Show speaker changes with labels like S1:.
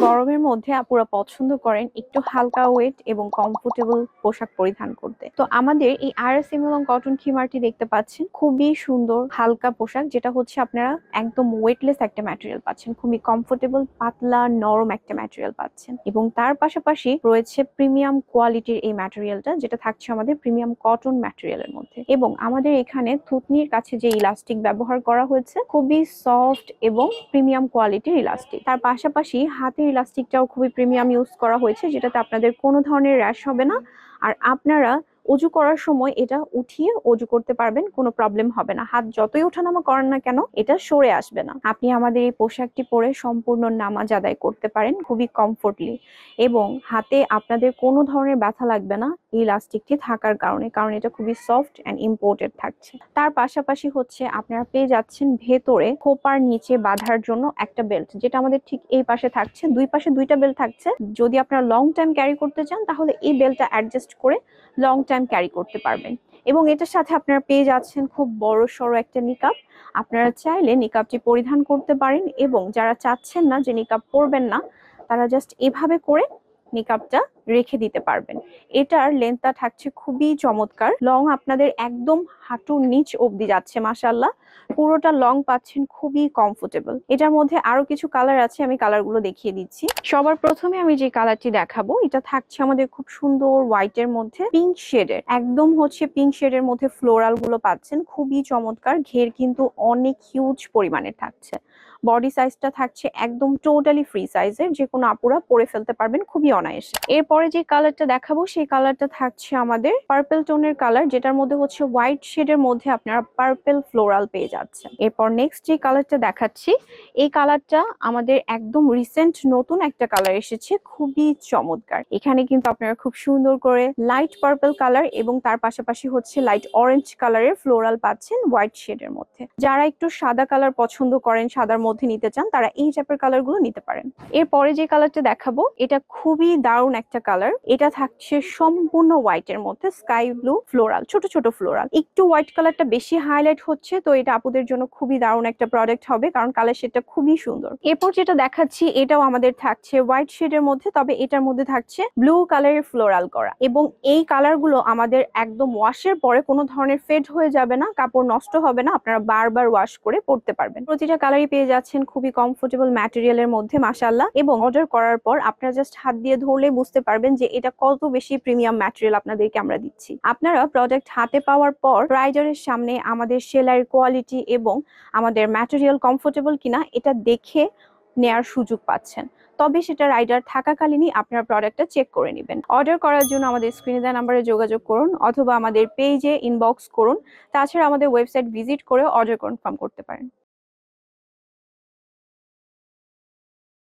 S1: গরমের মধ্যে আপুরা পছন্দ করেন একটু হালকা ওয়েট এবং কমফোর্টেবল পোশাক পরিধান করতে। তো আমাদের এই আরএসএম এবং কটন খিমারটি দেখতে পাচ্ছেন, খুবই সুন্দর হালকা পোশাক, যেটা হচ্ছে আপনারা একদম ওয়েটলেস একটা ম্যাটেরিয়াল পাচ্ছেন, খুবই কমফোর্টেবল পাতলা নরম একটা ম্যাটেরিয়াল পাচ্ছেন। এবং তার পাশাপাশি রয়েছে প্রিমিয়াম কোয়ালিটির এই ম্যাটেরিয়ালটা, যেটা থাকছে আমাদের প্রিমিয়াম কটন ম্যাটেরিয়ালের মধ্যে। এবং আমাদের এখানে থুতনির কাছে যে ইলাস্টিক ব্যবহার করা হয়েছে খুবই সফট এবং প্রিমিয়াম কোয়ালিটির ইলাস্টিক। তার পাশাপাশি হাতের ইলাস্টিকটাও খুবই প্রিমিয়াম ইউজ করা হয়েছে, যেটাতে আপনাদের কোনো ধরনের র্যাশ হবে না। আর আপনারা অজু করার সময় এটা উঠিয়ে অজু করতে পারবেন, কোনো প্রবলেম হবে না। হাত যতই ওঠানামা করেন না কেন এটা সরে আসবে না। আপনি আমাদের এই পোশাকটি পরে সম্পূর্ণ নামাজ আদায় করতে পারেন খুবই কমফোর্টলি, এবং হাতে আপনাদের কোনো ধরনের ব্যথা লাগবে না এই ইলাস্টিকটি থাকার কারণে, কারণ এটা খুবই সফট অ্যান্ড ইম্পোর্টেড থাকছে। তার পাশাপাশি হচ্ছে আপনারা পেয়ে যাচ্ছেন ভেতরে খোপার নিচে বাঁধার জন্য একটা বেল্ট, যেটা আমাদের ঠিক এই পাশে থাকছে। দুই পাশে দুইটা বেল্ট থাকছে। যদি আপনারা লং টাইম ক্যারি করতে চান তাহলে এই বেল্টটা অ্যাডজাস্ট করে লং টাইম ক্যারি করতে পারবেন। এবং এটার সাথে আপনারা পেয়ে যাচ্ছেন খুব বড় সড়ো একটা নিকাব। আপনারা চাইলে নিকাবটি পরিধান করতে পারেন, এবং যারা চাচ্ছেন না যে নিকাব পরবেন না, তারা জাস্ট এভাবে করে নিকাবটা রেখে দিতে পারবেন। এটার লেন্থটা থাকছে খুবই চমৎকার, লং আপনাদের একদম হাঁটুর নিচ অবধি যাচ্ছে, মাশাআল্লাহ পুরোটা লং পাচ্ছেন, খুবই কমফোর্টেবল। এটার মধ্যে আরো কিছু কালার আছে, আমি কালারগুলো দেখিয়ে দিচ্ছি। সবার প্রথমে আমি যে কালারটি দেখাবো এটা থাকছে আমাদের খুব সুন্দর হোয়াইটের মধ্যে পিঙ্ক শেডের, একদম হচ্ছে পিঙ্ক শেডের মধ্যে ফ্লোরাল গুলো পাচ্ছেন, খুবই চমৎকার। ঘের কিন্তু অনেক হিউজ পরিমাণের থাকছে। বডি সাইজটা থাকছে একদম টোটালি ফ্রি সাইজের, যে কোনো আপুরা পরে ফেলতে পারবেন খুবই অনায়াসে। এরপরে যে কালারটা দেখাবো সেই কালারটা থাকছে আমাদের পার্পল টোনের কালার, যেটার মধ্যে হচ্ছে হোয়াইট শেডের মধ্যে আপনারা পার্পল ফ্লোরাল পেয়ে যাচ্ছেন। এরপর নেক্সট যে কালারটা দেখাচ্ছি, এই কালারটা আমাদের একদম রিসেন্ট নতুন একটা কালার এসেছে, খুবই চমৎকার। এখানে কিন্তু আপনারা খুব সুন্দর করে লাইট পার্পল কালার এবং তার পাশাপাশি হচ্ছে লাইট অরেঞ্জ কালারের ফ্লোরাল পাচ্ছেন হোয়াইট শেডের মধ্যে। যারা একটু সাদা কালার পছন্দ করেন, সাদার মধ্যে নিতে চান, তারা এই টাইপের কালার গুলো নিতে পারেন। এরপরে যে কালারটা দেখাবো এটা খুবই দারুণ একটা কালার। এটা থাকছে সম্পূর্ণ হোয়াইট এর মধ্যে স্কাই ব্লু ফ্লোরাল, ছোট ছোট ফ্লোরাল, একটু হোয়াইট কালারটা বেশি হাইলাইট হচ্ছে, তো এটা আপুদের জন্য খুবই দারুণ একটা প্রোডাক্ট হবে, কারণ কালার শেডটা খুবই সুন্দর। এরপর যেটা দেখাচ্ছি এটাও আমাদের থাকছে হোয়াইট শেডের মধ্যে, তবে এটার মধ্যে থাকছে ব্লু কালারের ফ্লোরাল করা। এবং এই কালার গুলো আমাদের একদম ওয়াশের পরে কোনো ধরনের ফেড হয়ে যাবে না, কাপড় নষ্ট হবে না, আপনারা বারবার ওয়াশ করে পরতে পারবেন। প্রতিটা কালারই পেয়ে যাচ্ছেন খুবই কমফোর্টেবল ম্যাটেরিয়ালের মধ্যে, মাশাআল্লাহ। এবং অর্ডার করার পর আপনারা জাস্ট হাত দিয়ে ধরলে বুঝতে পারবেন যে এটা কত বেশি প্রিমিয়াম ম্যাটেরিয়াল আপনাদেরকে আমরা দিচ্ছি। আপনারা প্রোডাক্ট হাতে পাওয়ার পর রাইডারের সামনে আমাদের সেলাইয়ের কোয়ালিটি এবং আমাদের ম্যাটেরিয়াল কমফোর্টেবল কিনা এটা দেখে নেয়ার সুযোগ পাচ্ছেন, তবে সেটা রাইডার থাকাকালীনই আপনারা প্রোডাক্টটা চেক করে নেবেন। অর্ডার করার জন্য আমাদের স্ক্রিনে দেওয়া নাম্বারে যোগাযোগ করুন, অথবা আমাদের পেজে ইনবক্স করুন। তাছাড়া আমাদের ওয়েবসাইট ভিজিট করে অর্ডার কনফার্ম করতে পারেন।